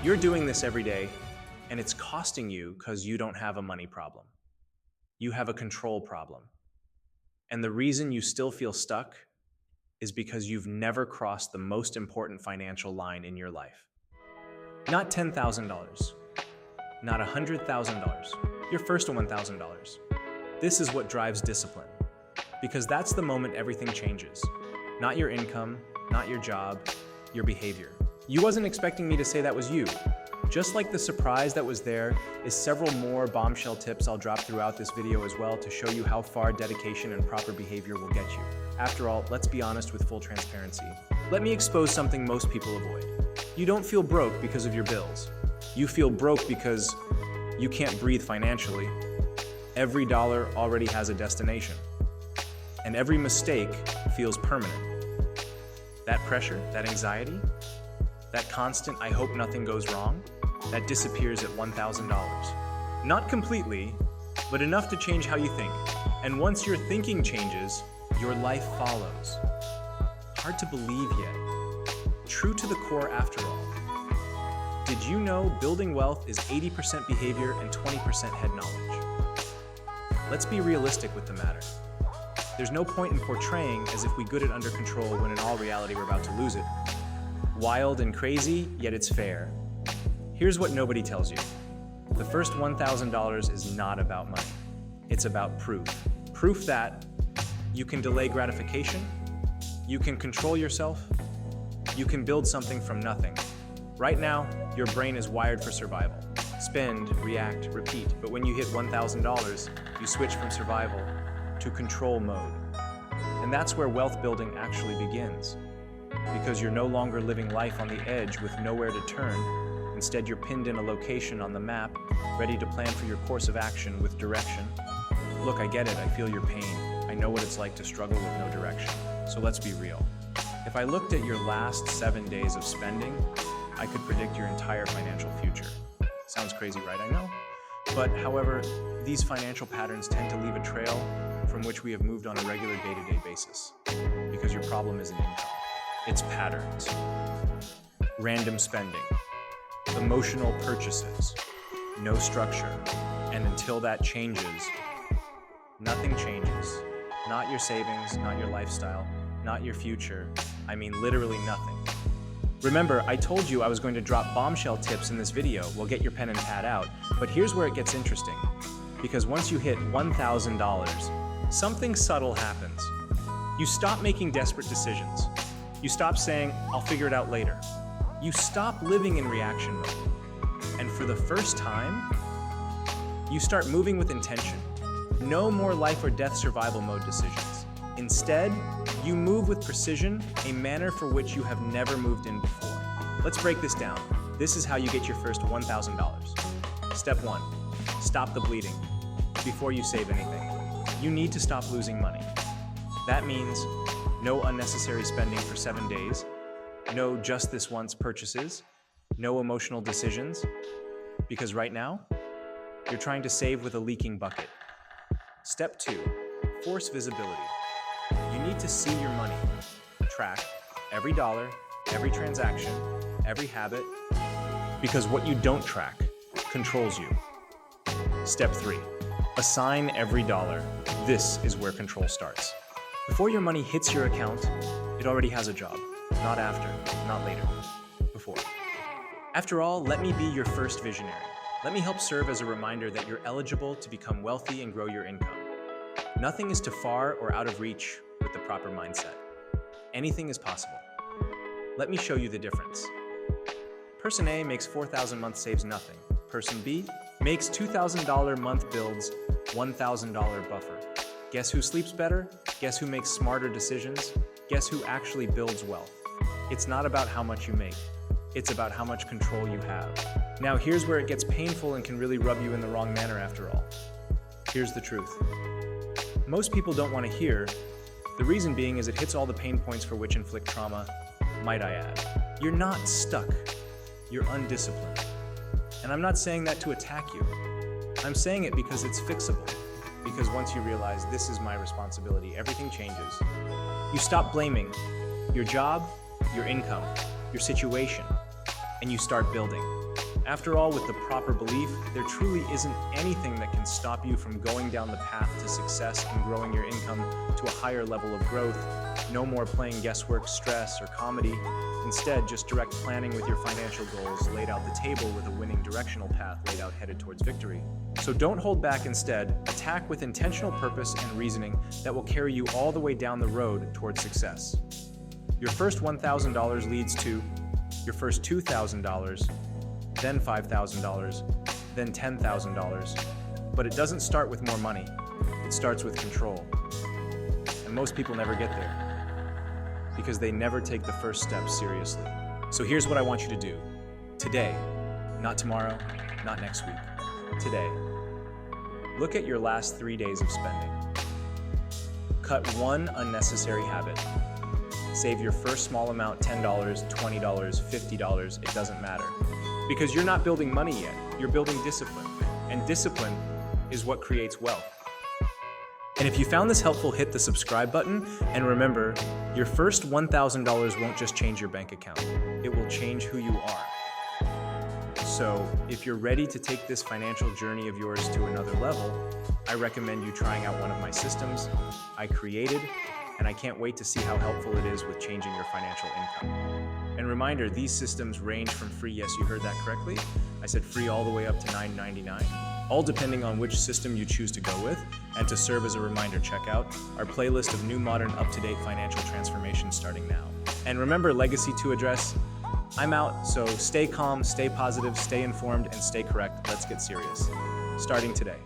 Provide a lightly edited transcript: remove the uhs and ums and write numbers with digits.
You're doing this every day, and it's costing you because you don't have a money problem. You have a control problem. And the reason you still feel stuck is because you've never crossed the most important financial line in your life. Not $10,000, not $100,000, your first $1,000. This is what drives discipline, because that's the moment everything changes. Not your income, not your job, your behavior. You wasn't expecting me to say that was you. Just like the surprise that was there is several more bombshell tips I'll drop throughout this video as well to show you how far dedication and proper behavior will get you. After all, let's be honest with full transparency. Let me expose something most people avoid. You don't feel broke because of your bills. You feel broke because you can't breathe financially. Every dollar already has a destination. And every mistake feels permanent. That pressure, that anxiety, that constant "I hope nothing goes wrong," that disappears at $1,000. Not completely, but enough to change how you think. And once your thinking changes, your life follows. Hard to believe yet. True to the core after all. Did you know building wealth is 80% behavior and 20% head knowledge? Let's be realistic with the matter. There's no point in portraying as if we got it under control when in all reality we're about to lose it. Wild and crazy, yet it's fair. Here's what nobody tells you. The first $1,000 is not about money. It's about proof. Proof that you can delay gratification, you can control yourself, you can build something from nothing. Right now, your brain is wired for survival. Spend, react, repeat. But when you hit $1,000, you switch from survival to control mode. And that's where wealth building actually begins. Because you're no longer living life on the edge with nowhere to turn. Instead, you're pinned in a location on the map, ready to plan for your course of action with direction. Look, I get it, I feel your pain. I know what it's like to struggle with no direction. So let's be real. If I looked at your last 7 days of spending, I could predict your entire financial future. Sounds crazy, right? I know. But however, these financial patterns tend to leave a trail from which we have moved on a regular day-to-day basis. Because your problem isn't income. It's patterns. Random spending. Emotional purchases. No structure. And until that changes, nothing changes. Not your savings, not your lifestyle, not your future. I mean literally nothing. Remember, I told you I was going to drop bombshell tips in this video. Well, get your pen and pad out. But here's where it gets interesting. Because once you hit $1,000, something subtle happens. You stop making desperate decisions. You stop saying, "I'll figure it out later." You stop living in reaction mode. And for the first time, you start moving with intention. No more life or death survival mode decisions. Instead, you move with precision, a manner for which you have never moved in before. Let's break this down. This is how you get your first $1,000. Step 1, stop the bleeding. Before you save anything, you need to stop losing money. That means no unnecessary spending for 7 days, no just this once purchases, no emotional decisions, because right now, you're trying to save with a leaking bucket. Step 2, force visibility. You need to see your money. Track every dollar, every transaction, every habit, because what you don't track controls you. Step 3, assign every dollar. This is where control starts. Before your money hits your account, it already has a job. Not after, not later, before. After all, let me be your first visionary. Let me help serve as a reminder that you're eligible to become wealthy and grow your income. Nothing is too far or out of reach with the proper mindset. Anything is possible. Let me show you the difference. Person A makes $4,000 a month, saves nothing. Person B makes $2,000 a month, builds $1,000 buffer. Guess who sleeps better? Guess who makes smarter decisions? Guess who actually builds wealth? It's not about how much you make. It's about how much control you have. Now here's where it gets painful and can really rub you in the wrong manner after all. Here's the truth. Most people don't want to hear. The reason being is it hits all the pain points for which inflict trauma, might I add. You're not stuck. You're undisciplined. And I'm not saying that to attack you. I'm saying it because it's fixable. Because once you realize this is my responsibility, everything changes. You stop blaming your job, your income, your situation, and you start building. After all, with the proper belief, there truly isn't anything that can stop you from going down the path to success and growing your income to a higher level of growth. No more playing guesswork, stress, or comedy. Instead, just direct planning with your financial goals laid out the table with a winning directional path laid out headed towards victory. So don't hold back. Instead, attack with intentional purpose and reasoning that will carry you all the way down the road towards success. Your first $1,000 leads to your first $2,000, then $5,000, then $10,000. But it doesn't start with more money. It starts with control. And most people never get there because they never take the first step seriously. So here's what I want you to do. Today, not tomorrow, not next week. Today, look at your last 3 days of spending. Cut one unnecessary habit. Save your first small amount, $10, $20, $50, it doesn't matter. Because you're not building money yet, you're building discipline. And discipline is what creates wealth. And if you found this helpful, hit the subscribe button. And remember, your first $1,000 won't just change your bank account, it will change who you are. So if you're ready to take this financial journey of yours to another level, I recommend you trying out one of my systems I created, and I can't wait to see how helpful it is with changing your financial income. And reminder, these systems range from free, yes, you heard that correctly, I said free all the way up to $9.99, all depending on which system you choose to go with. And to serve as a reminder, check out our playlist of new, modern, up-to-date financial transformations starting now. And remember, legacy to address. I'm out, so stay calm, stay positive, stay informed, and stay correct. Let's get serious. Starting today.